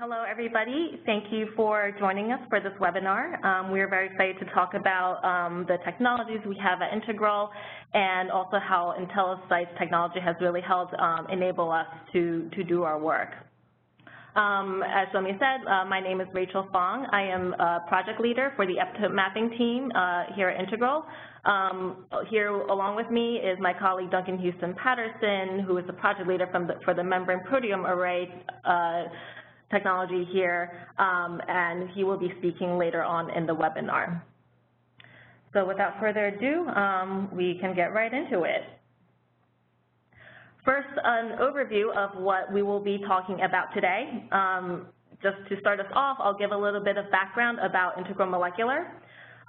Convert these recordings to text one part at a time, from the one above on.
Hello, everybody. Thank you for joining us for this webinar. We are very excited to talk about the technologies we have at Integral and also how IntelliSight's technology has really helped enable us to do our work. As Somi said, my name is Rachel Fong. I am a project leader for the epitope mapping team here at Integral. Here along with me is my colleague Duncan Houston Patterson, who is the project leader for the membrane proteome array technology here, and he will be speaking later on in the webinar. So without further ado, we can get right into it. First, an overview of what we will be talking about today. Just to start us off, I'll give a little bit of background about Integral Molecular.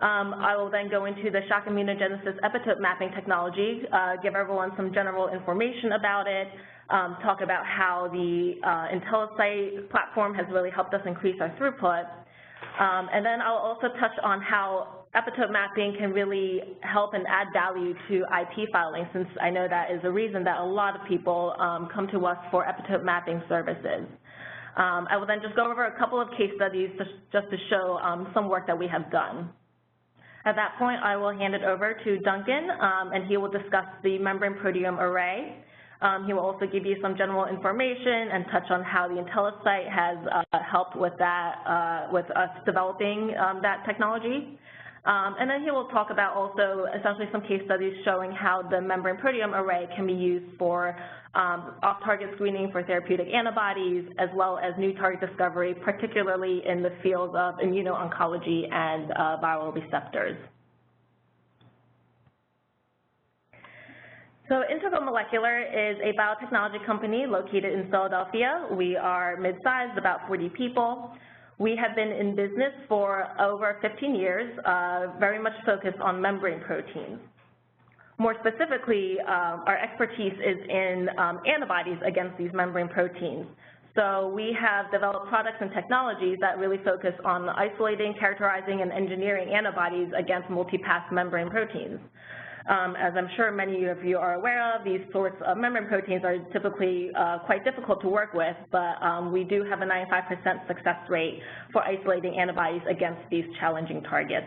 I will then go into the shock immunogenesis epitope mapping technology, give everyone some general information about it, talk about how the IntelliSight platform has really helped us increase our throughput, and then I'll also touch on how epitope mapping can really help and add value to IP filing, since I know that is a reason that a lot of people come to us for epitope mapping services. I will then just go over a couple of case studies just to show some work that we have done. At that point, I will hand it over to Duncan, and he will discuss the membrane proteome array. He will also give you some general information and touch on how the IntelliSight has helped with that, with us developing that technology. And then he will talk about also essentially some case studies showing how the membrane proteome array can be used for off-target screening for therapeutic antibodies, as well as new target discovery, particularly in the fields of immuno-oncology and viral receptors. So Integral Molecular is a biotechnology company located in Philadelphia. We are mid-sized, about 40 people. We have been in business for over 15 years, very much focused on membrane proteins. More specifically, our expertise is in antibodies against these membrane proteins. So we have developed products and technologies that really focus on isolating, characterizing, and engineering antibodies against multipass membrane proteins. As I'm sure many of you are aware of, these sorts of membrane proteins are typically quite difficult to work with, but we do have a 95% success rate for isolating antibodies against these challenging targets.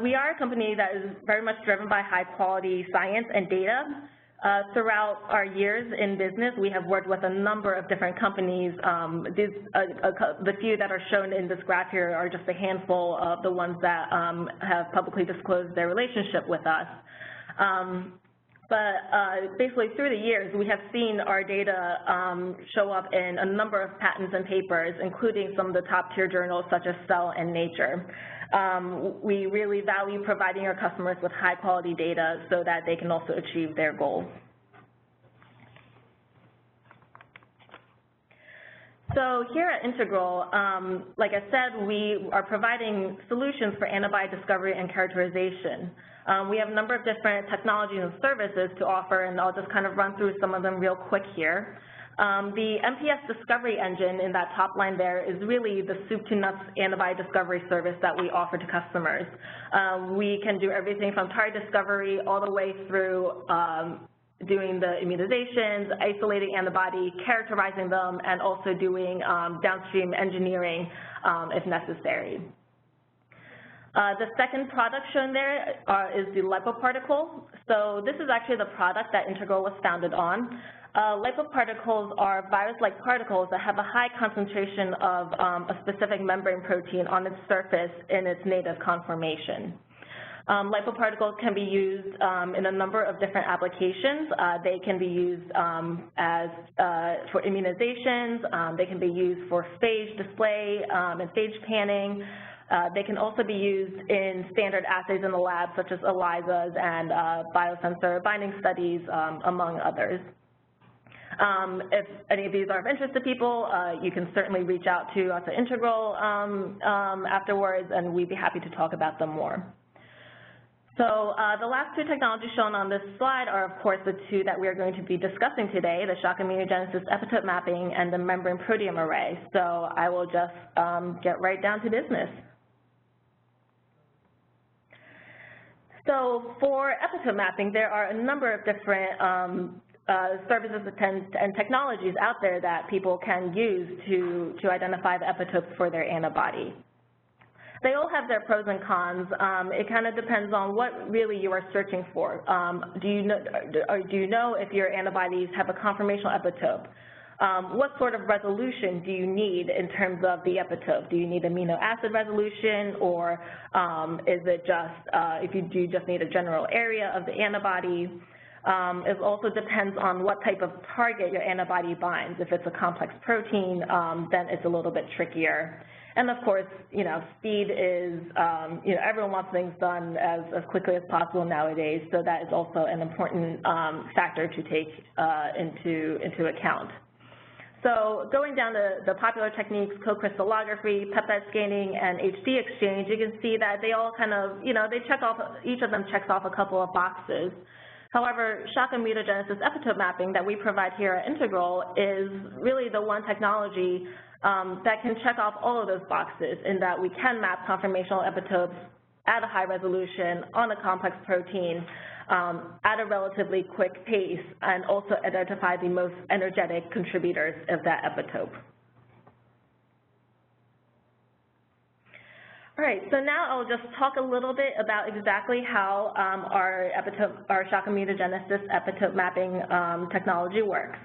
We are a company that is very much driven by high-quality science and data. Throughout our years in business, we have worked with a number of different companies. The few that are shown in this graph here are just a handful of the ones that have publicly disclosed their relationship with us. But basically through the years, we have seen our data show up in a number of patents and papers, including some of the top-tier journals such as Cell and Nature. We really value providing our customers with high-quality data so that they can also achieve their goals. So here at Integral, like I said, we are providing solutions for antibody discovery and characterization. We have a number of different technologies and services to offer, and I'll just kind of run through some of them real quick here. The MPS discovery engine in that top line there is really the soup to nuts antibody discovery service that we offer to customers. We can do everything from target discovery all the way through doing the immunizations, isolating antibody, characterizing them, and also doing downstream engineering if necessary. The second product shown there is the lipoparticle. So this is actually the product that Integral was founded on. Lipoparticles are virus-like particles that have a high concentration of a specific membrane protein on its surface in its native conformation. Lipoparticles can be used in a number of different applications. They can be used for immunizations. They can be used for phage display and phage panning. They can also be used in standard assays in the lab, such as ELISAs and biosensor binding studies, among others. If any of these are of interest to people, you can certainly reach out to us at Integral afterwards, and we'd be happy to talk about them more. So the last two technologies shown on this slide are, of course, the two that we are going to be discussing today, the shock immunogenesis epitope mapping and the membrane proteome array. So I will just get right down to business. So for epitope mapping, there are a number of different services and technologies out there that people can use to identify the epitopes for their antibody. They all have their pros and cons. It kind of depends on what really you are searching for. Do you know if your antibodies have a conformational epitope? What sort of resolution do you need in terms of the epitope? Do you need amino acid resolution, or is it just, do you just need a general area of the antibody? It also depends on what type of target your antibody binds. If it's a complex protein, then it's a little bit trickier. And of course, speed is, everyone wants things done as quickly as possible nowadays, so that is also an important factor to take into account. So going down the popular techniques, co-crystallography, peptide scanning, and HD exchange, you can see that they all kind of, they check off, each of them checks off a couple of boxes. However, shock and mutagenesis epitope mapping that we provide here at Integral is really the one technology that can check off all of those boxes, in that we can map conformational epitopes at a high resolution on a complex protein at a relatively quick pace, and also identify the most energetic contributors of that epitope. All right, so now I'll just talk a little bit about exactly how our shock and mutagenesis epitope mapping technology works.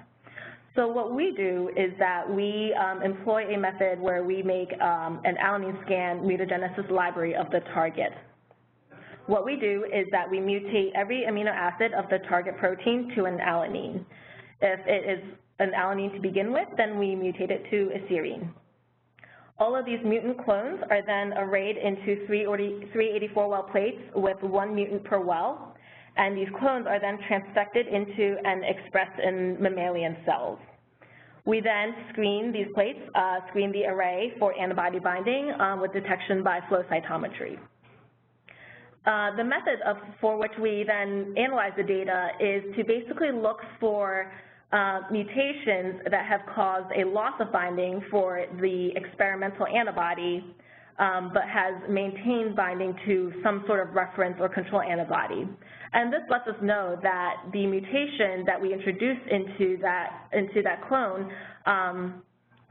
So what we do is that we employ a method where we make an alanine scan mutagenesis library of the target. What we do is that we mutate every amino acid of the target protein to an alanine. If it is an alanine to begin with, then we mutate it to a serine. All of these mutant clones are then arrayed into 384 well plates with 1 mutant per well, and these clones are then transfected into and expressed in mammalian cells. We then screen these plates, screen the array for antibody binding with detection by flow cytometry. The method for which we then analyze the data is to basically look for mutations that have caused a loss of binding for the experimental antibody, but has maintained binding to some sort of reference or control antibody. And this lets us know that the mutation that we introduced into that clone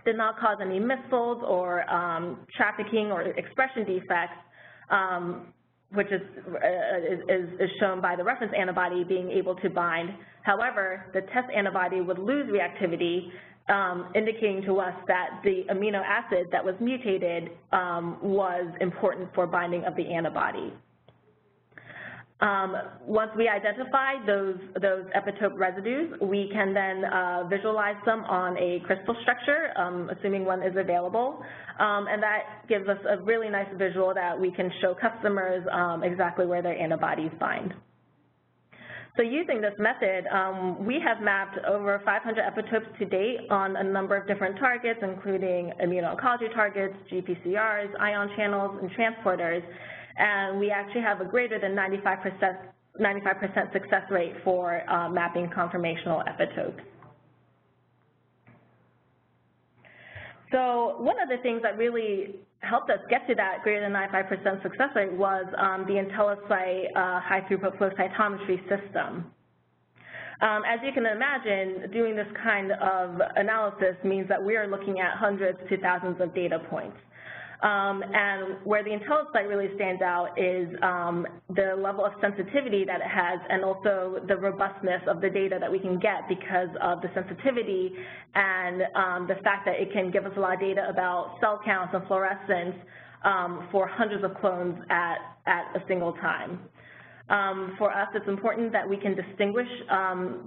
did not cause any misfolds or trafficking or expression defects, which is shown by the reference antibody being able to bind. However, the test antibody would lose reactivity, indicating to us that the amino acid that was mutated was important for binding of the antibody. Once we identify those epitope residues, we can then visualize them on a crystal structure, assuming one is available, and that gives us a really nice visual that we can show customers exactly where their antibodies bind. So using this method, we have mapped over 500 epitopes to date on a number of different targets, including immuno-oncology targets, GPCRs, ion channels, and transporters. And we actually have a greater than 95% success rate for mapping conformational epitopes. So one of the things that really helped us get to that greater than 95% success rate was the IntelliSite high throughput flow cytometry system. As you can imagine, doing this kind of analysis means that we are looking at hundreds to thousands of data points. And where the IntelliSite really stands out is the level of sensitivity that it has, and also the robustness of the data that we can get because of the sensitivity and the fact that it can give us a lot of data about cell counts and fluorescence for hundreds of clones at a single time. For us, it's important that we can distinguish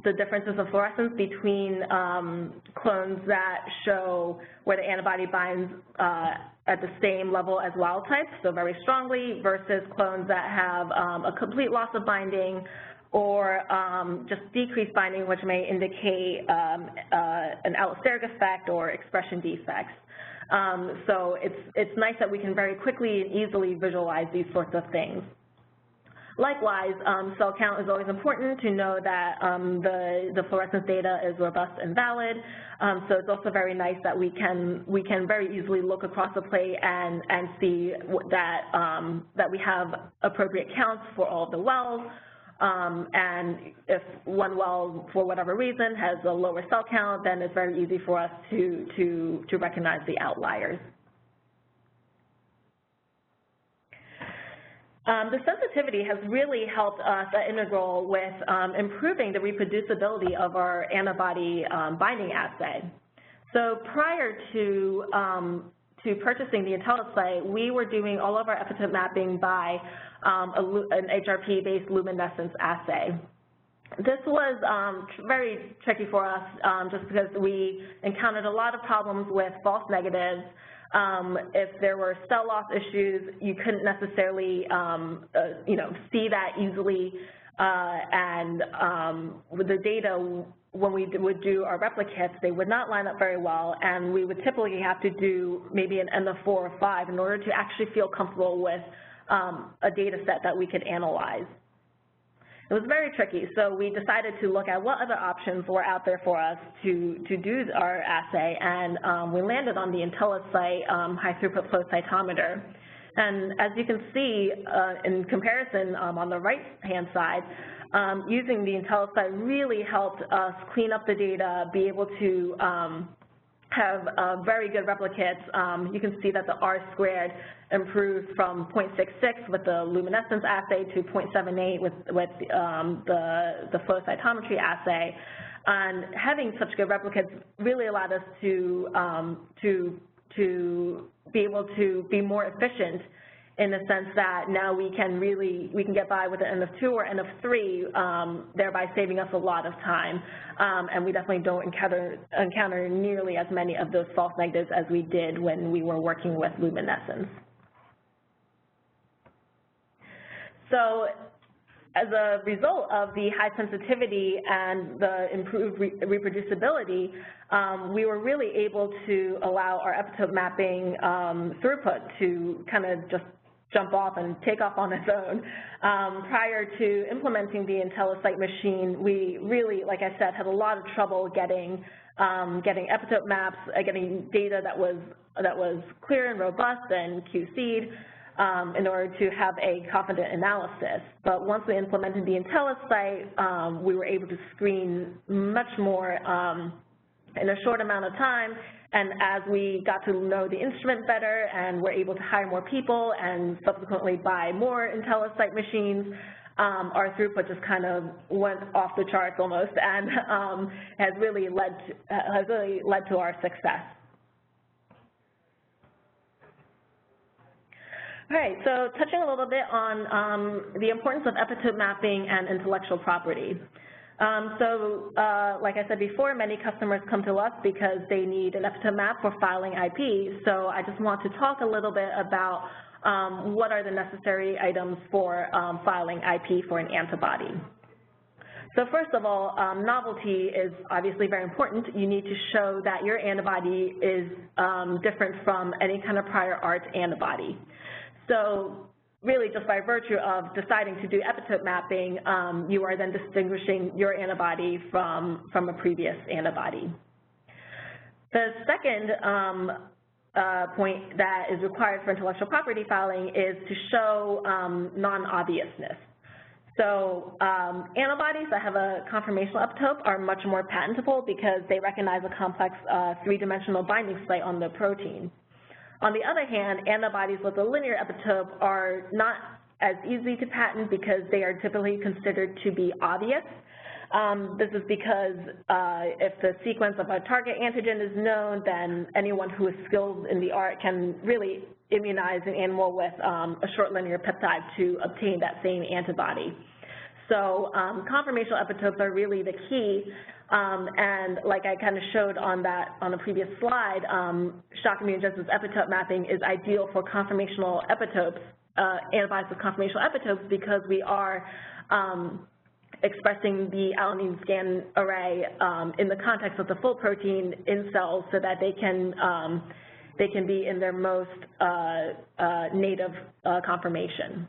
the differences of fluorescence between clones that show where the antibody binds at the same level as wild type, so very strongly, versus clones that have a complete loss of binding or just decreased binding, which may indicate an allosteric effect or expression defects. So it's nice that we can very quickly and easily visualize these sorts of things. Likewise, cell count is always important to know that the fluorescence data is robust and valid. So it's also very nice that we can very easily look across the plate and see that we have appropriate counts for all of the wells, and if one well, for whatever reason, has a lower cell count, then it's very easy for us to recognize the outliers. The sensitivity has really helped us at Integral with improving the reproducibility of our antibody binding assay. So prior to purchasing the IntelliSite, we were doing all of our epitope mapping by an HRP-based luminescence assay. This was very tricky for us just because we encountered a lot of problems with false negatives. If there were cell loss issues, you couldn't necessarily, see that easily, and with the data, when we would do our replicates, they would not line up very well, and we would typically have to do maybe an N of 4 or 5 in order to actually feel comfortable with a data set that we could analyze. It was very tricky, so we decided to look at what other options were out there for us to do our assay, and we landed on the IntelliSite high-throughput flow cytometer. And as you can see in comparison on the right-hand side, using the IntelliSite really helped us clean up the data, be able to have very good replicates. You can see that the R-squared improved from 0.66 with the luminescence assay to 0.78 with the flow cytometry assay. And having such good replicates really allowed us to be able to be more efficient in the sense that now we can get by with an N of 2 or N of 3, thereby saving us a lot of time. And we definitely don't encounter nearly as many of those false negatives as we did when we were working with luminescence. So as a result of the high sensitivity and the improved reproducibility, we were really able to allow our epitope mapping throughput to kind of just jump off and take off on its own. Prior to implementing the IntelliSite machine, we really, like I said, had a lot of trouble getting epitope maps, getting data that was clear and robust and QC'd in order to have a confident analysis. But once we implemented the IntelliSite, we were able to screen much more in a short amount of time. And as we got to know the instrument better and were able to hire more people and subsequently buy more IntelliSite machines, our throughput just kind of went off the charts almost, and has really led to our success. All right, so touching a little bit on the importance of epitope mapping and intellectual property. Like I said before, many customers come to us because they need an epitope map for filing IP. So I just want to talk a little bit about what are the necessary items for filing IP for an antibody. So first of all, novelty is obviously very important. You need to show that your antibody is different from any kind of prior art antibody. So really, just by virtue of deciding to do epitope mapping, you are then distinguishing your antibody from a previous antibody. The second point that is required for intellectual property filing is to show non-obviousness. So antibodies that have a conformational epitope are much more patentable because they recognize a complex three-dimensional binding site on the protein. On the other hand, antibodies with a linear epitope are not as easy to patent because they are typically considered to be obvious. This is because if the sequence of a target antigen is known, then anyone who is skilled in the art can really immunize an animal with a short linear peptide to obtain that same antibody. So conformational epitopes are really the key. And like I kind of showed on a previous slide, shock immunogenesis epitope mapping is ideal for conformational epitopes, antibodies with conformational epitopes, because we are expressing the alanine scan array in the context of the full protein in cells so that they can be in their most native conformation.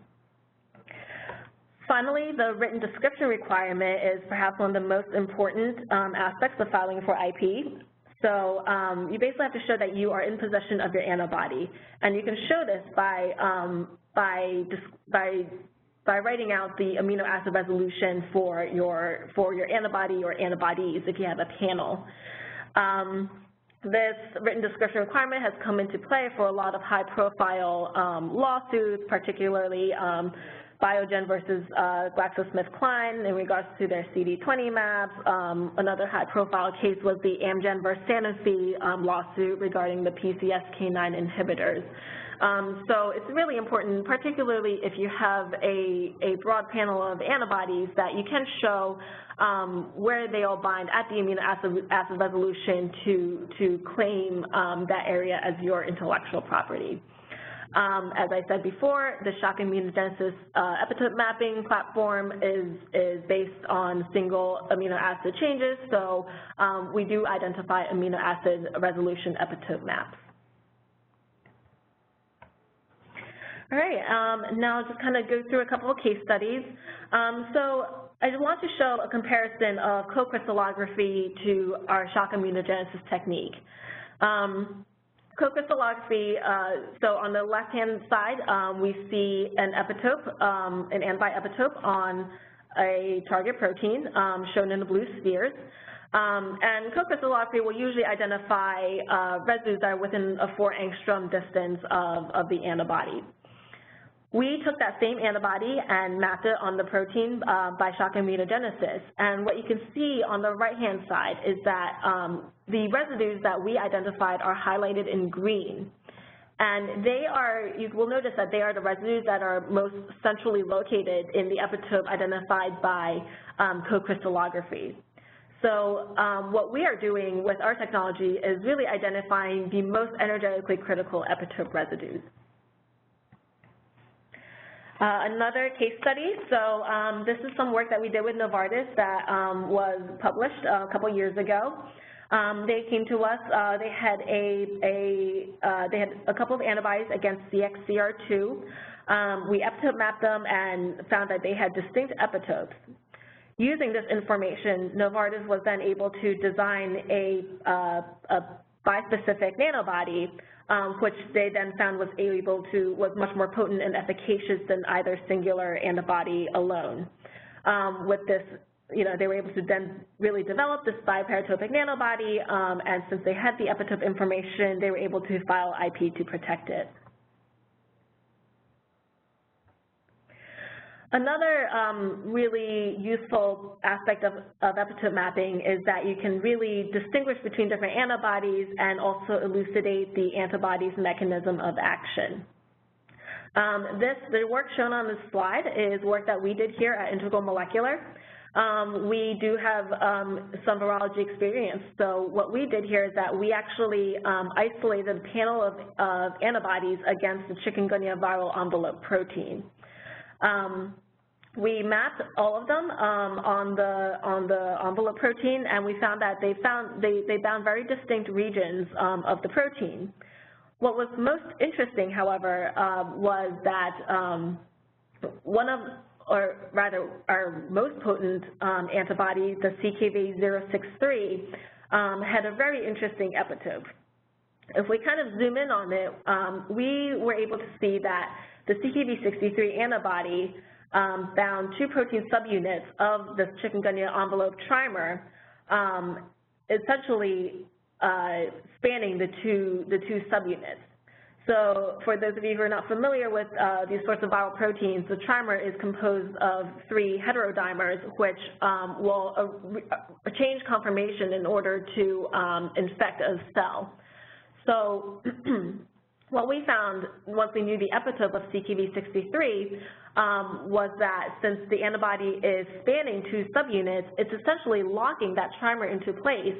Finally, the written description requirement is perhaps one of the most important aspects of filing for IP. So you basically have to show that you are in possession of your antibody, and you can show this by by writing out the amino acid resolution for your antibody or antibodies if you have a panel. This written description requirement has come into play for a lot of high-profile lawsuits, particularly Biogen versus GlaxoSmithKline in regards to their CD20 mAbs. Another high-profile case was the Amgen versus Sanofi lawsuit regarding the PCSK9 inhibitors. So it's really important, particularly if you have a broad panel of antibodies, that you can show where they all bind at the amino acid resolution to claim that area as your intellectual property. As I said before, the shock immunogenesis epitope mapping platform is based on single amino acid changes, so we do identify amino acid resolution epitope maps. All right, now just kind of go through a couple of case studies. So I want to show a comparison of co-crystallography to our shock immunogenesis technique. Co-crystallography, so on the left-hand side, we see an epitope, an antibody epitope on a target protein shown in the blue spheres. And co-crystallography will usually identify residues that are within a 4 angstrom distance of the antibody. We took that same antibody and mapped it on the protein by shock immunogenesis. And what you can see on the right-hand side is that the residues that we identified are highlighted in green. And they are, you will notice that they are the residues that are most centrally located in the epitope identified by co-crystallography. So what we are doing with our technology is really identifying the most energetically critical epitope residues. Another case study, so this is some work that we did with Novartis that was published a couple years ago. They came to us, they had a couple of antibodies against CXCR2. We epitope mapped them and found that they had distinct epitopes. Using this information, Novartis was then able to design a bispecific nanobody, which they then found was much more potent and efficacious than either singular antibody alone. With this, they were able to then really develop this bioparatopic nanobody, and since they had the epitope information, they were able to file IP to protect it. Another really useful aspect of epitope mapping is that you can really distinguish between different antibodies and also elucidate the antibody's mechanism of action. The work shown on this slide is work that we did here at Integral Molecular. We do have some virology experience, so what we did here is that we actually isolated a panel of antibodies against the chikungunya viral envelope protein. We mapped all of them on the envelope protein, and we found that they bound very distinct regions of the protein. What was most interesting, however, was that our most potent antibody, the CKV063, had a very interesting epitope. If we kind of zoom in on it, we were able to see that the CKV63 antibody bound 2 protein subunits of the chikungunya envelope trimer, essentially spanning the two subunits. So for those of you who are not familiar with these sorts of viral proteins, the trimer is composed of 3 heterodimers, which will change conformation in order to infect a cell. So what we found once we knew the epitope of CKV63 was that since the antibody is spanning 2 subunits, it's essentially locking that trimer into place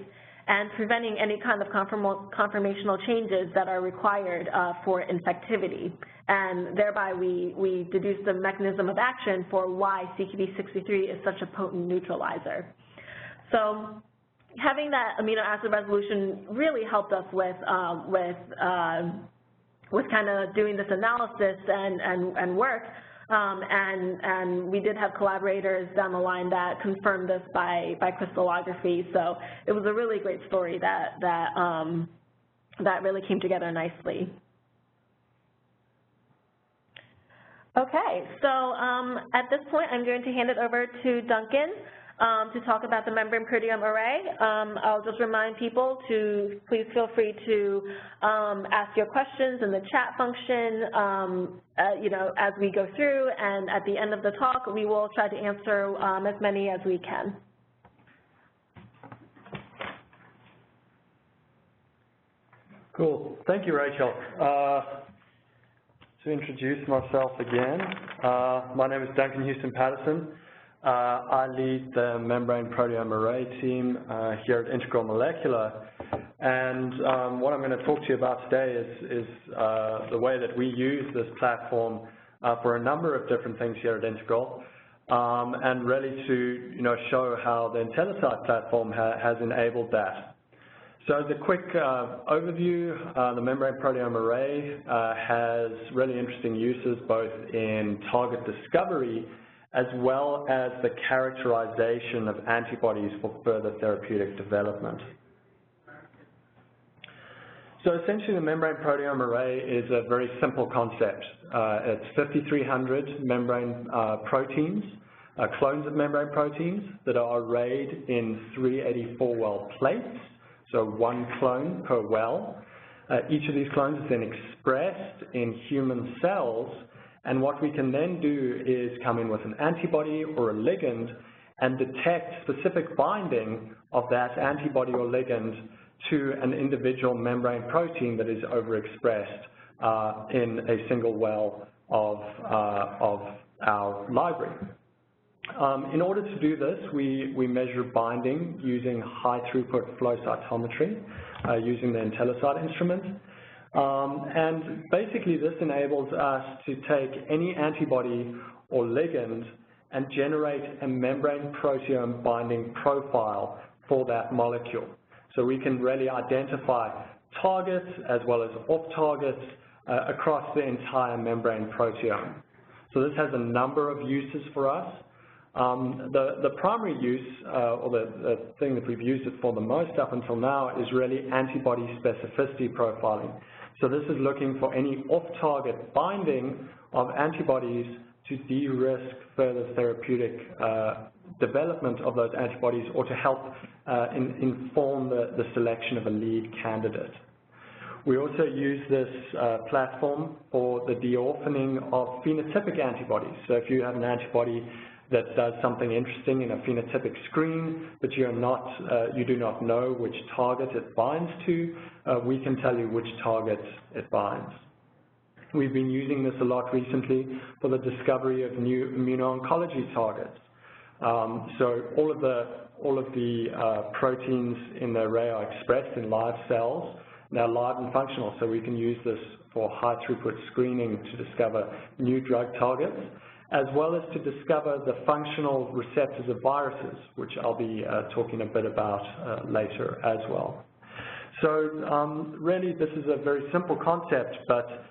and preventing any kind of conformational changes that are required for infectivity. And thereby we deduced the mechanism of action for why CKV63 is such a potent neutralizer. So having that amino acid resolution really helped us with kind of doing this analysis and work, and we did have collaborators down the line that confirmed this by crystallography. So it was a really great story that really came together nicely. Okay, so at this point, I'm going to hand it over to Duncan to talk about the membrane proteome array. I'll just remind people to please feel free to ask your questions in the chat function, as we go through, and at the end of the talk, we will try to answer as many as we can. Cool. Thank you, Rachel. To introduce myself again, my name is Duncan Houston-Patterson. I lead the membrane proteome array team here at Integral Molecular, and what I'm going to talk to you about today is the way that we use this platform for a number of different things here at Integral, and really to show how the IntelliSite platform has enabled that. So as a quick overview, the membrane proteome array has really interesting uses both in target discovery as well as the characterization of antibodies for further therapeutic development. So essentially the membrane proteome array is a very simple concept. It's 5,300 membrane proteins, clones of membrane proteins that are arrayed in 384-well plates. So one clone per well. Each of these clones is then expressed in human cells, and what we can then do is come in with an antibody or a ligand and detect specific binding of that antibody or ligand to an individual membrane protein that is overexpressed in a single well of our library. In order to do this, we measure binding using high-throughput flow cytometry using the IntelliSite instrument. And basically, this enables us to take any antibody or ligand and generate a membrane proteome binding profile for that molecule. So we can really identify targets as well as off-targets across the entire membrane proteome. So this has a number of uses for us. The primary use, or the thing that we've used it for the most up until now, is really antibody specificity profiling. So this is looking for any off-target binding of antibodies to de-risk further therapeutic development of those antibodies, or to help inform the selection of a lead candidate. We also use this platform for the de-orphaning of phenotypic antibodies. So if you have an antibody that does something interesting in a phenotypic screen, but you do not know which target it binds to, we can tell you which target it binds. We've been using this a lot recently for the discovery of new immuno-oncology targets. So all of the proteins in the array are expressed in live cells. They're live and functional, so we can use this for high-throughput screening to discover new drug targets, as well as to discover the functional receptors of viruses, which I'll be talking a bit about later as well. So really this is a very simple concept, but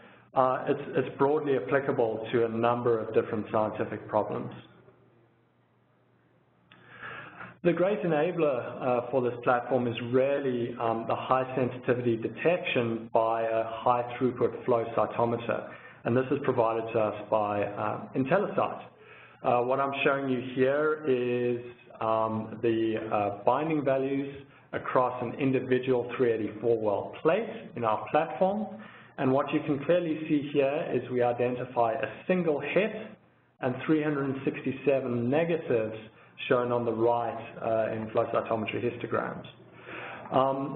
it's broadly applicable to a number of different scientific problems. The great enabler for this platform is really the high sensitivity detection by a high throughput flow cytometer, and this is provided to us by IntelliSite. What I'm showing you here is the binding values across an individual 384-well plate in our platform, and what you can clearly see here is we identify a single hit and 367 negatives shown on the right in flow cytometry histograms.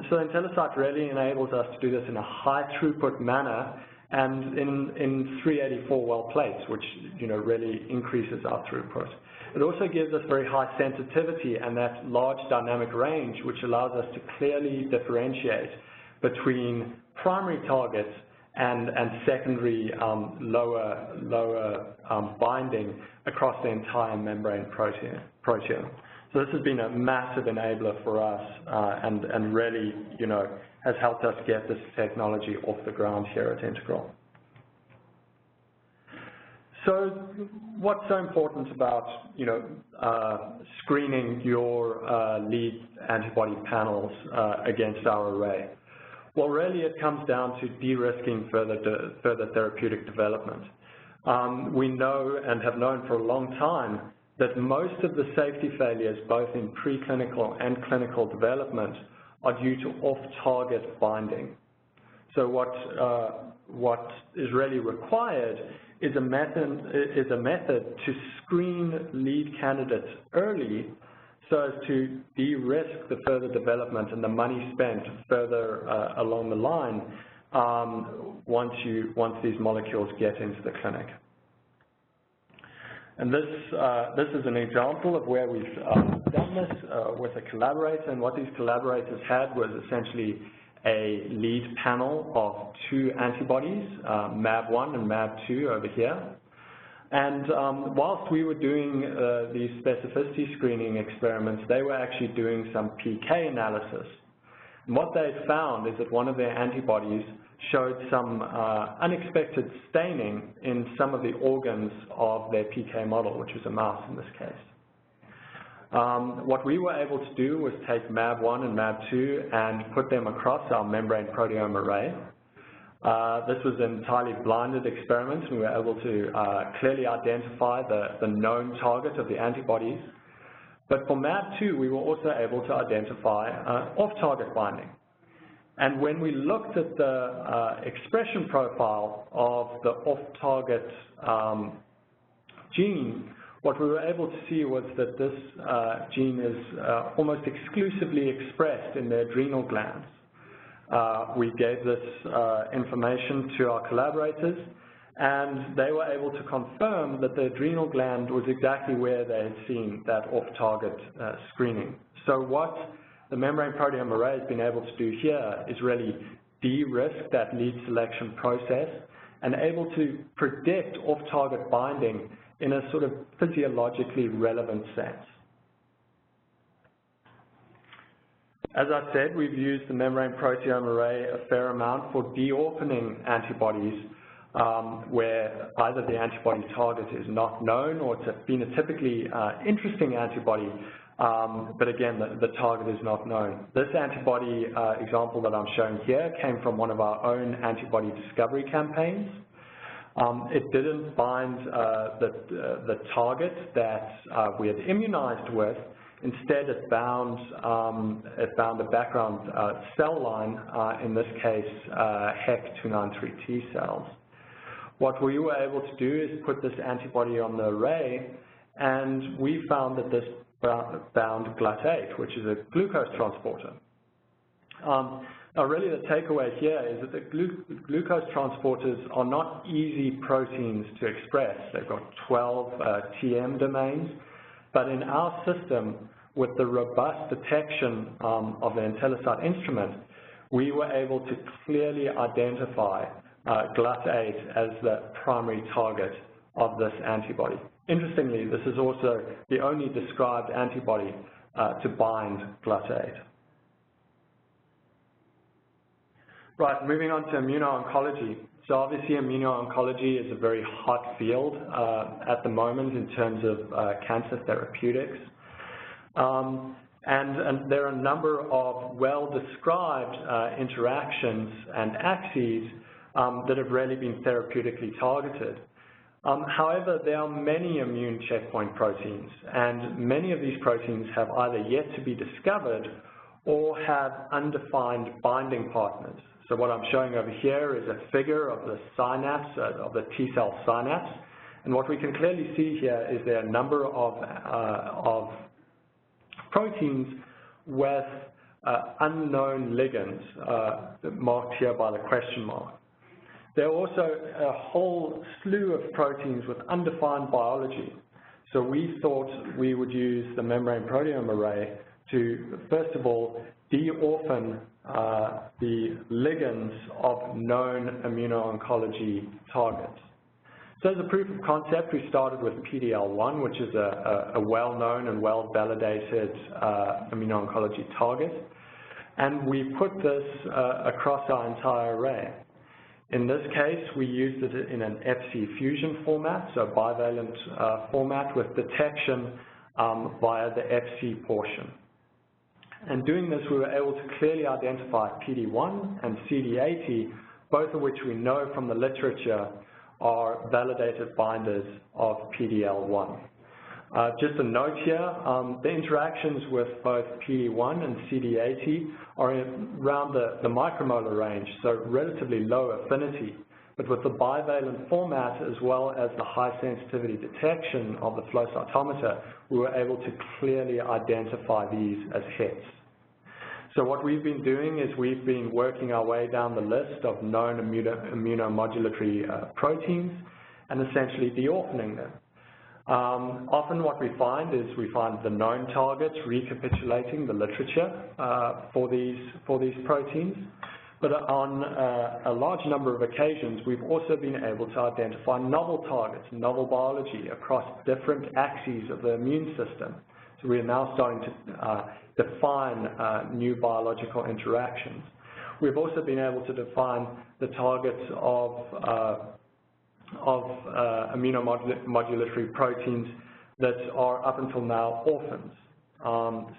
So IntelliSite really enables us to do this in a high throughput manner and in 384-well plates, which really increases our throughput. It also gives us very high sensitivity and that large dynamic range, which allows us to clearly differentiate between primary targets and secondary lower binding across the entire membrane proteome. So this has been a massive enabler for us and really, has helped us get this technology off the ground here at Integral. So what's so important about, screening your lead antibody panels against our array? Well, really it comes down to de-risking further therapeutic development. We know and have known for a long time that most of the safety failures, both in preclinical and clinical development, are due to off-target binding. So what is really required is a method to screen lead candidates early so as to de-risk the further development and the money spent further along the line once these molecules get into the clinic. And this is an example of where we've done this with a collaborator, and what these collaborators had was essentially a lead panel of two antibodies, MAB1 and MAB2 over here. And whilst we were doing these specificity screening experiments, they were actually doing some PK analysis. And what they found is that one of their antibodies showed some unexpected staining in some of the organs of their PK model, which was a mouse in this case. What we were able to do was take MAB1 and MAB2 and put them across our membrane proteome array. This was an entirely blinded experiment, and we were able to clearly identify the known target of the antibodies. But for MAB2, we were also able to identify off-target binding. And when we looked at the expression profile of the off-target gene, what we were able to see was that this gene is almost exclusively expressed in the adrenal glands. We gave this information to our collaborators, and they were able to confirm that the adrenal gland was exactly where they had seen that off-target screening. So what the membrane proteome array has been able to do here is really de-risk that lead selection process and able to predict off-target binding in a sort of physiologically relevant sense. As I said, we've used the membrane proteome array a fair amount for de-orphaning antibodies where either the antibody target is not known or it's a phenotypically interesting antibody, but again, the target is not known. This antibody example that I'm showing here came from one of our own antibody discovery campaigns. It didn't bind the target that we had immunized with. Instead, it bound a background cell line, in this case, HEC293T cells. What we were able to do is put this antibody on the array, and we found that this bound GLUT8, which is a glucose transporter. Now, really, the takeaway here is that the glucose transporters are not easy proteins to express. They've got 12 TM domains. But in our system, with the robust detection of the IntelliSite instrument, we were able to clearly identify GLUT8 as the primary target of this antibody. Interestingly, this is also the only described antibody to bind GLUT8. Right, moving on to immuno-oncology. So obviously immuno-oncology is a very hot field at the moment in terms of cancer therapeutics. And there are a number of well-described interactions and axes that have really been therapeutically targeted. However, there are many immune checkpoint proteins, and many of these proteins have either yet to be discovered or have undefined binding partners. So what I'm showing over here is a figure of the synapse, of the T-cell synapse. And what we can clearly see here is there are a number of proteins with unknown ligands, marked here by the question mark. There are also a whole slew of proteins with undefined biology. So we thought we would use the membrane proteome array to, first of all, de-orphan the ligands of known immuno-oncology targets. So as a proof of concept, we started with PD-L1, which is a well-known and well-validated immuno-oncology target, and we put this across our entire array. In this case, we used it in an Fc fusion format, so bivalent format with detection via the Fc portion. And doing this, we were able to clearly identify PD-1 and CD80, both of which we know from the literature are validated binders of PD-L1. Just a note here, the interactions with both PD-1 and CD80 are around the micromolar range, so relatively low affinity. But with the bivalent format, as well as the high sensitivity detection of the flow cytometer, we were able to clearly identify these as hits. So what we've been doing is we've been working our way down the list of known immunomodulatory proteins and essentially deorphaning them. Often what we find is we find the known targets recapitulating the literature for these proteins. But on a large number of occasions, we've also been able to identify novel targets, novel biology across different axes of the immune system. So we are now starting to define new biological interactions. We've also been able to define the targets of immunomodulatory proteins that are up until now orphans.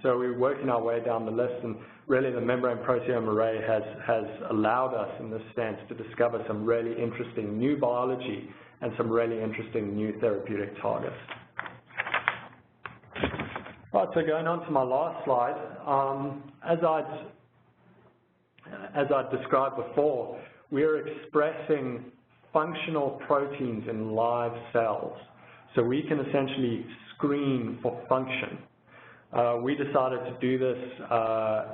So we're working our way down the list, and really the membrane proteome array has allowed us in this sense to discover some really interesting new biology and some really interesting new therapeutic targets. Right, so going on to my last slide, as I'd described before, we're expressing functional proteins in live cells. So we can essentially screen for function. We decided to do this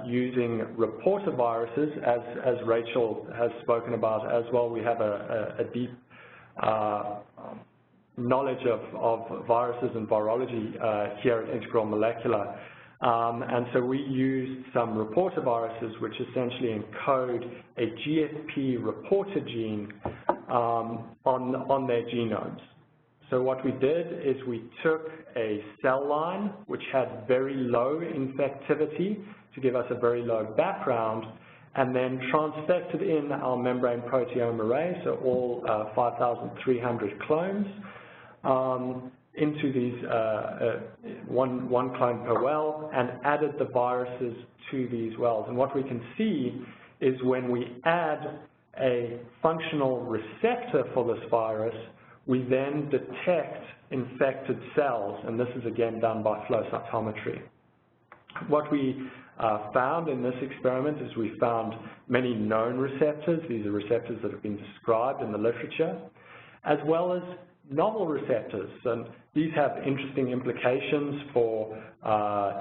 using reporter viruses, as Rachel has spoken about as well. We have a deep knowledge of viruses and virology here at Integral Molecular. And so we used some reporter viruses which essentially encode a GFP reporter gene on their genomes. So what we did is we took a cell line which had very low infectivity to give us a very low background, and then transfected in our membrane proteome array, so all 5,300 clones, into these one clone per well, and added the viruses to these wells. And what we can see is when we add a functional receptor for this virus, we then detect infected cells, and this is again done by flow cytometry. What we found in this experiment is we found many known receptors. These are receptors that have been described in the literature, as well as novel receptors, and these have interesting implications for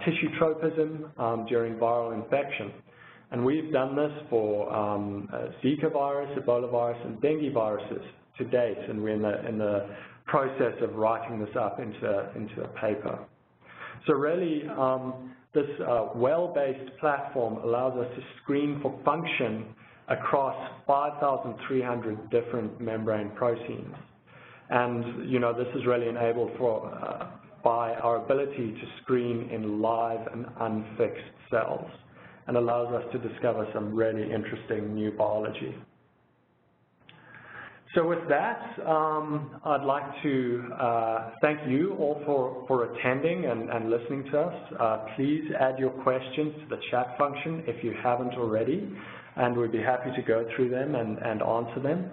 tissue tropism during viral infection. And we've done this for Zika virus, Ebola virus, and dengue viruses to date, and we're in the process of writing this up into a paper. So really, this well-based platform allows us to screen for function across 5,300 different membrane proteins. And, you know, this is really enabled by our ability to screen in live and unfixed cells, and allows us to discover some really interesting new biology. So with that, I'd like to thank you all for attending and listening to us. Please add your questions to the chat function if you haven't already, and we'd be happy to go through them and answer them.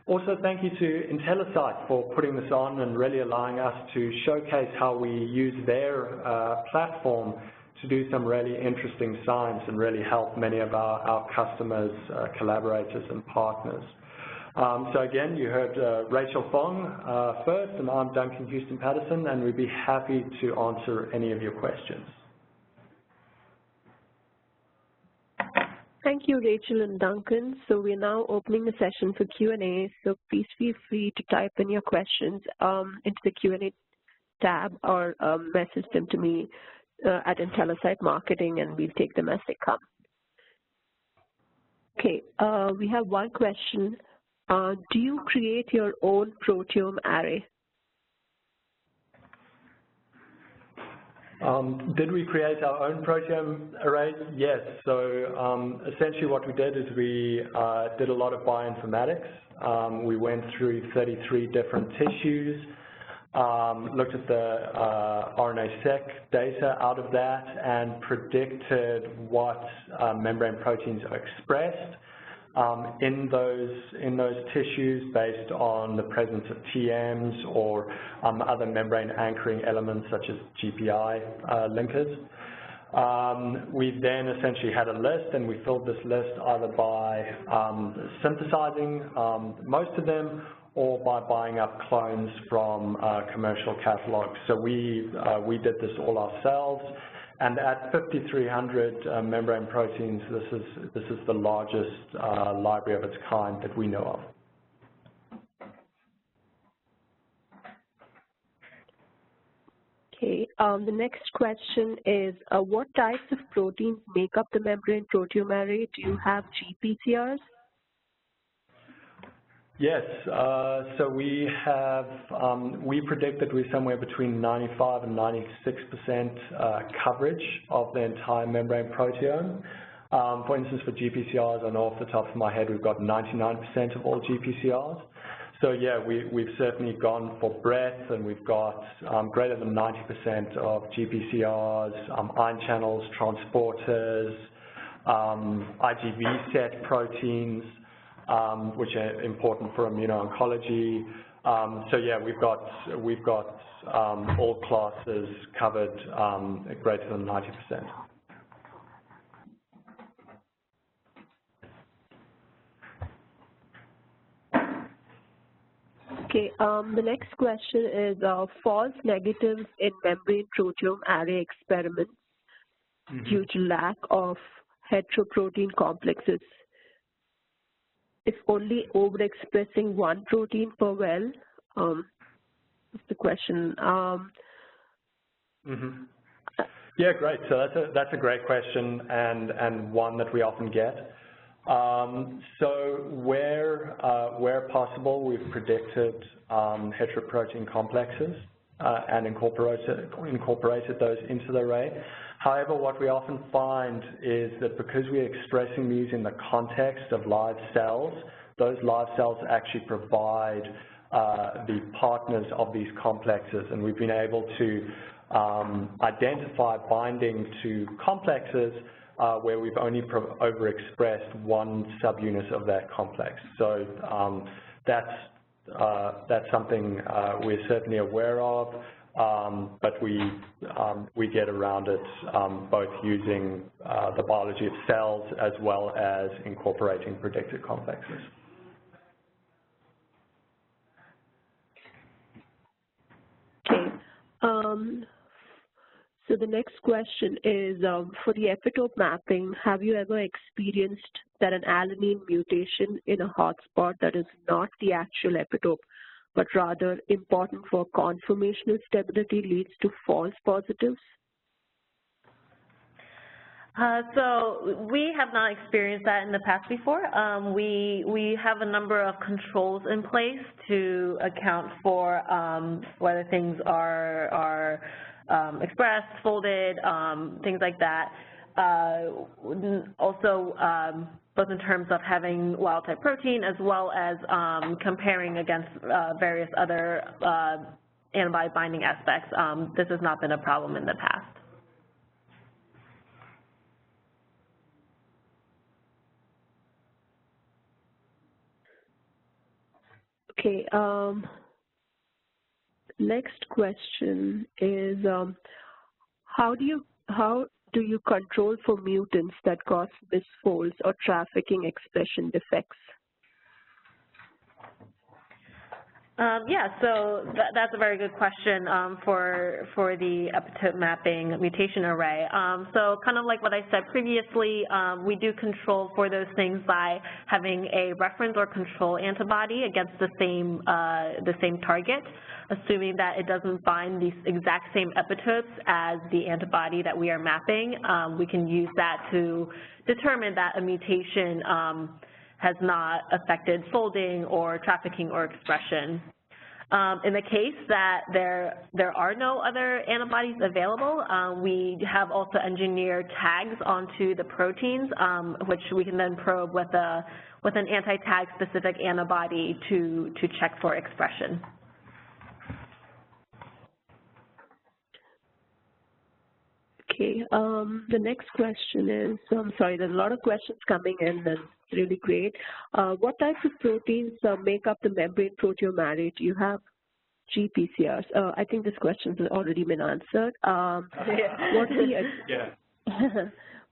Also, thank you to IntelliSite for putting this on and really allowing us to showcase how we use their platform to do some really interesting science and really help many of our customers, collaborators, and partners. So again, you heard Rachel Fong first, and I'm Duncan Houston-Patterson, and we'd be happy to answer any of your questions. Thank you, Rachel and Duncan. So we're now opening the session for Q&A, so please feel free to type in your questions into the Q&A tab or message them to me at IntelliSite Marketing, and we'll take them as they come. Okay, we have one question. Do you create your own proteome array? Did we create our own proteome array? Yes. So essentially what we did is we did a lot of bioinformatics. We went through 33 different tissues, looked at the RNA-seq data out of that, and predicted what membrane proteins are expressed. in those tissues based on the presence of TMs or other membrane anchoring elements such as GPI linkers. We then essentially had a list, and we filled this list either by synthesizing most of them or by buying up clones from commercial catalogs. So we did this all ourselves, and at 5,300 membrane proteins, this is the largest library of its kind that we know of. Okay, the next question is, what types of proteins make up the membrane proteome array? Do you have GPCRs? Yes, so we have, we predict that we're somewhere between 95 and 96% coverage of the entire membrane proteome. For instance, for GPCRs, I know off the top of my head, we've got 99% of all GPCRs. So yeah, we've certainly gone for breadth, and we've got greater than 90% of GPCRs, ion channels, transporters, IgV set proteins, which are important for immuno-oncology. So yeah, we've got all classes covered greater than 90%. Okay, the next question is false negatives in membrane proteome array experiments due to lack of heteroprotein complexes. If only overexpressing one protein per well, is the question. Yeah, great. So that's a great question, and one that we often get. So where possible, we've predicted heteroprotein complexes and incorporated those into the array. However, what we often find is that because we're expressing these in the context of live cells, those live cells actually provide the partners of these complexes, and we've been able to identify binding to complexes where we've only overexpressed one subunit of that complex. So that's something we're certainly aware of, but we get around it both using the biology of cells as well as incorporating predicted complexes. Okay. So the next question is, for the epitope mapping, have you ever experienced that an alanine mutation in a hotspot that is not the actual epitope, but rather important for conformational stability leads to false positives? So we have not experienced that in the past before. We have a number of controls in place to account for whether things are expressed, folded, things like that. Also, both in terms of having wild-type protein as well as comparing against various other antibody binding aspects. This has not been a problem in the past. Okay. Next question is, how do you control for mutants that cause misfolds or trafficking expression defects? Yeah, so that's a very good question for the epitope mapping mutation array. So kind of like what I said previously, we do control for those things by having a reference or control antibody against the same target, assuming that it doesn't bind these exact same epitopes as the antibody that we are mapping. We can use that to determine that a mutation has not affected folding or trafficking or expression. In the case that there are no other antibodies available, we have also engineered tags onto the proteins, which we can then probe with an anti-tag specific antibody to check for expression. Okay, the next question is, I'm sorry, there's a lot of questions coming in, and it's really great. What types of proteins make up the membrane proteome array? Do you have GPCRs? I think this question has already been answered.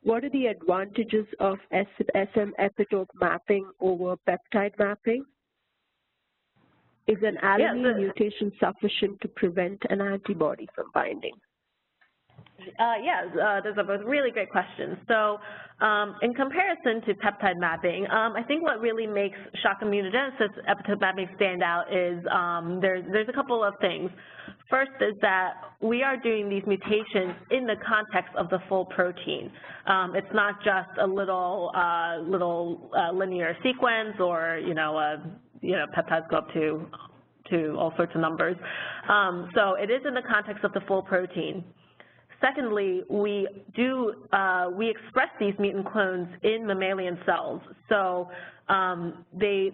What are the advantages of SM epitope mapping over peptide mapping? Is an alanine mutation sufficient to prevent an antibody from binding? Those are both really great questions. So in comparison to peptide mapping, I think what really makes shock immunogenesis epitope mapping stand out is there's a couple of things. First is that we are doing these mutations in the context of the full protein. It's not just a little linear sequence, or peptides go up to all sorts of numbers. So it is in the context of the full protein. Secondly, we express these mutant clones in mammalian cells. So these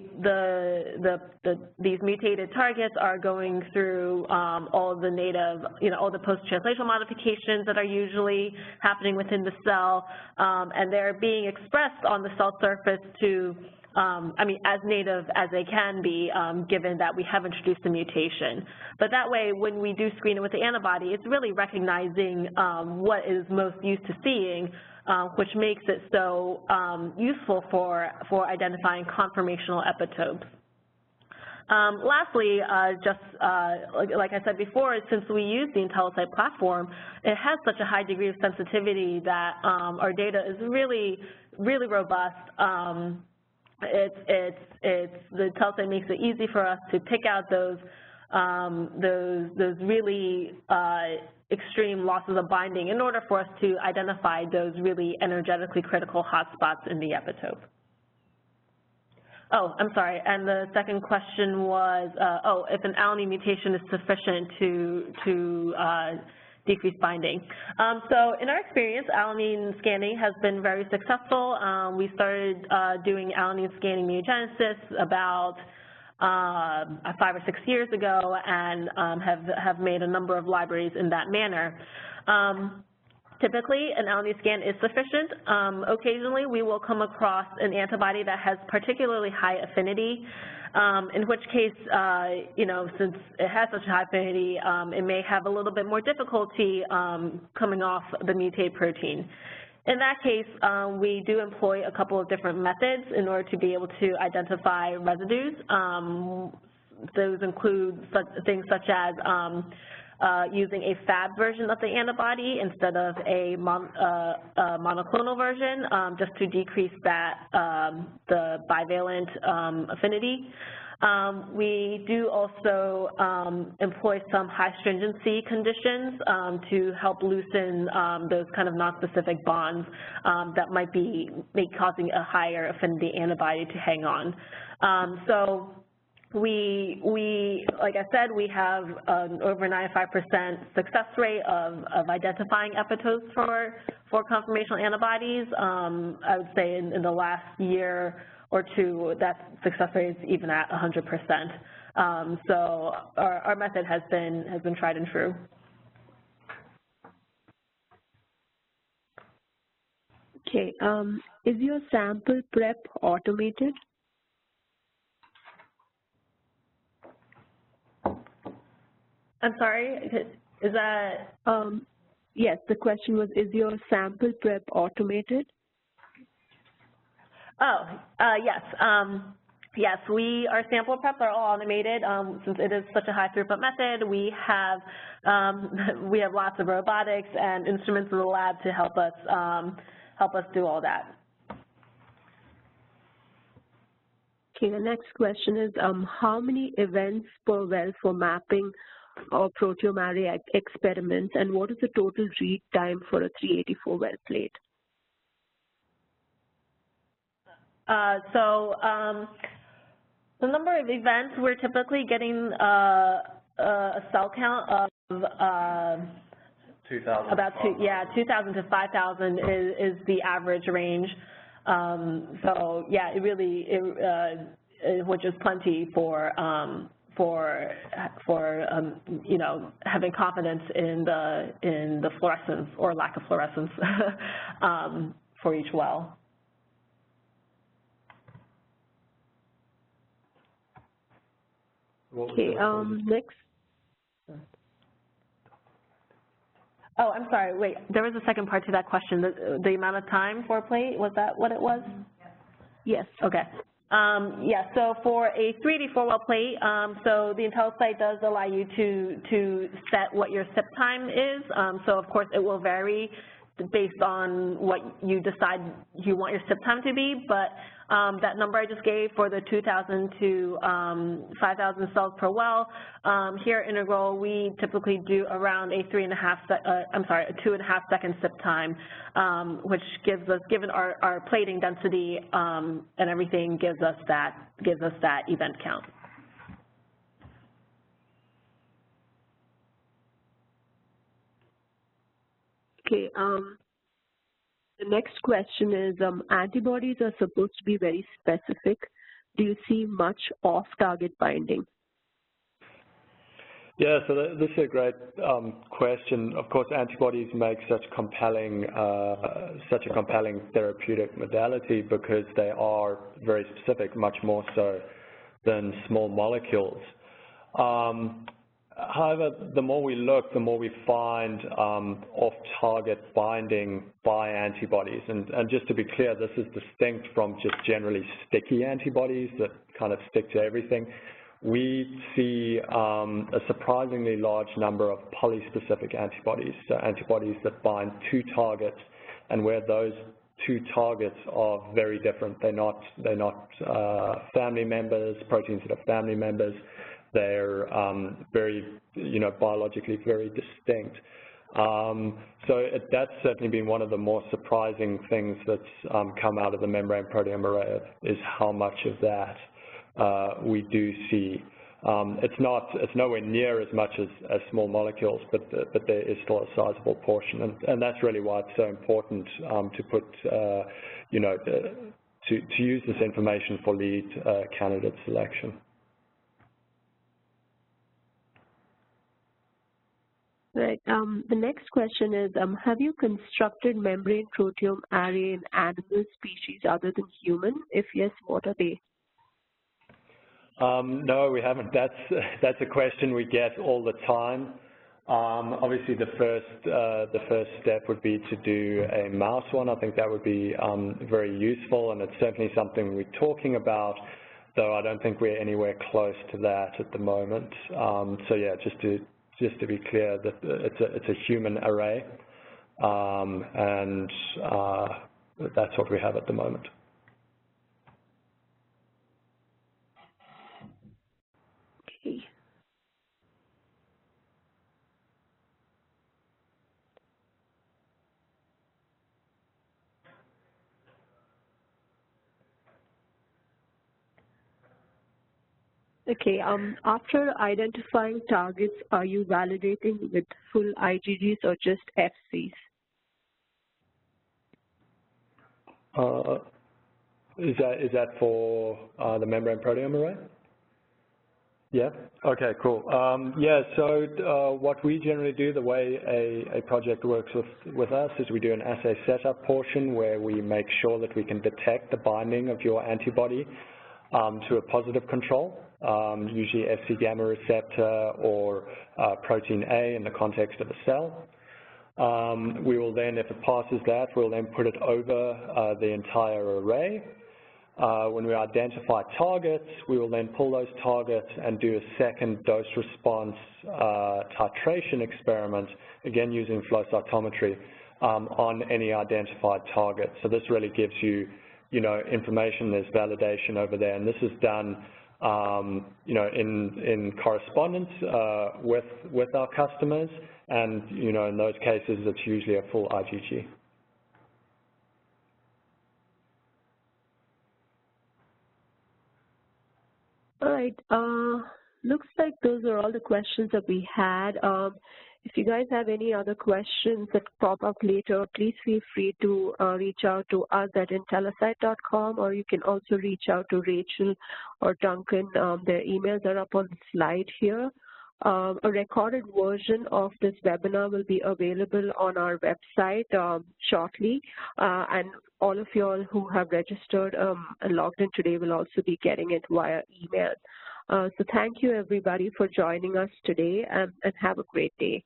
mutated targets are going through all of the native, all the post-translational modifications that are usually happening within the cell, and they're being expressed on the cell surface to, as native as they can be, given that we have introduced a mutation. But that way, when we do screen it with the antibody, it's really recognizing what is most used to seeing, which makes it so useful for identifying conformational epitopes. Lastly, like I said before, since we use the IntelliSite platform, it has such a high degree of sensitivity that our data is really, really robust. The IntelliSite makes it easy for us to pick out those really extreme losses of binding in order for us to identify those really energetically critical hotspots in the epitope. Oh, I'm sorry, and the second question was, if an alanine mutation is sufficient to decrease binding. So in our experience, alanine scanning has been very successful. We started doing alanine scanning mutagenesis about 5 or 6 years ago, and have made a number of libraries in that manner. Typically, an alanine scan is sufficient. Occasionally, we will come across an antibody that has particularly high affinity, in which case, since it has such a high affinity, it may have a little bit more difficulty coming off the mutated protein. In that case, we do employ a couple of different methods in order to be able to identify residues. Those include things such as using a Fab version of the antibody instead of a monoclonal version, just to decrease the bivalent affinity. We do also employ some high stringency conditions to help loosen those kind of non-specific bonds that might be causing a higher affinity antibody to hang on. So like I said, we have an over 95% success rate of identifying epitopes for conformational antibodies. I would say in the last year or two, that success rate is even at 100%. So our method has been tried and true. Okay, is your sample prep automated? I'm sorry, is that? Yes, the question was, is your sample prep automated? Yes. Yes, our sample preps are all automated. Since it is such a high throughput method, we have lots of robotics and instruments in the lab to help us do all that. Okay, the next question is, how many events per well for mapping or proteome array experiments, and what is the total read time for a 384 well plate? The number of events, we're typically getting a cell count of 2,000. About 2,000 to 5,000 is the average range. So yeah, which is plenty for you know, having confidence in the fluorescence or lack of fluorescence for each well. Okay, next. Oh, I'm sorry, wait, there was a second part to that question. The amount of time for a plate, was that what it was? Yes. Okay. Yeah, so for a 3D 4-well plate, so the IntelliSite does allow you to set what your sip time is. So of course it will vary based on what you decide you want your sip time to be, but that number I just gave for the 2,000 to 5,000 cells per well, here at Integral we typically do around a 2.5 second sip time, which gives us, given our plating density and everything, gives us that event count. Okay, the next question is, antibodies are supposed to be very specific. Do you see much off-target binding? Yeah, so this is a great question. Of course, antibodies make such a compelling therapeutic modality because they are very specific, much more so than small molecules. However, the more we look, the more we find off-target binding by antibodies. And just to be clear, this is distinct from just generally sticky antibodies that kind of stick to everything. We see a surprisingly large number of polyspecific antibodies, so antibodies that bind two targets, and where those two targets are very different. They're not family members, proteins that are family members. They're very, biologically very distinct. So that's certainly been one of the more surprising things that's come out of the membrane proteome array, is how much of that we do see. It's nowhere near as much as small molecules, but there is still a sizable portion, and that's really why it's so important to put, to use this information for lead candidate selection. Right. The next question is, have you constructed membrane proteome array in animal species other than human? If yes, what are they? No, we haven't. That's a question we get all the time. Obviously, the first step would be to do a mouse one. I think that would be very useful, and it's certainly something we're talking about, though I don't think we're anywhere close to that at the moment. So yeah, just to be clear, that it's a human array, and that's what we have at the moment. Okay. Okay, after identifying targets, are you validating with full IgGs or just FCs? Is that for the membrane proteome array? Yeah, okay, cool. Yeah, so what we generally do, the way a project works with us, is we do an assay setup portion where we make sure that we can detect the binding of your antibody to a positive control, usually Fc gamma receptor or protein A in the context of a cell. We will then, if it passes that, we'll then put it over the entire array. When we identify targets, we will then pull those targets and do a second dose response titration experiment, again using flow cytometry, on any identified target. So this really gives you, information, there's validation over there, and this is done, in correspondence with our customers, and, in those cases, it's usually a full IgG. All right, looks like those are all the questions that we had. If you guys have any other questions that pop up later, please feel free to reach out to us at intellisite.com, or you can also reach out to Rachel or Duncan. Their emails are up on the slide here. A recorded version of this webinar will be available on our website shortly, and all of you all who have registered and logged in today will also be getting it via email. So thank you everybody for joining us today, and have a great day.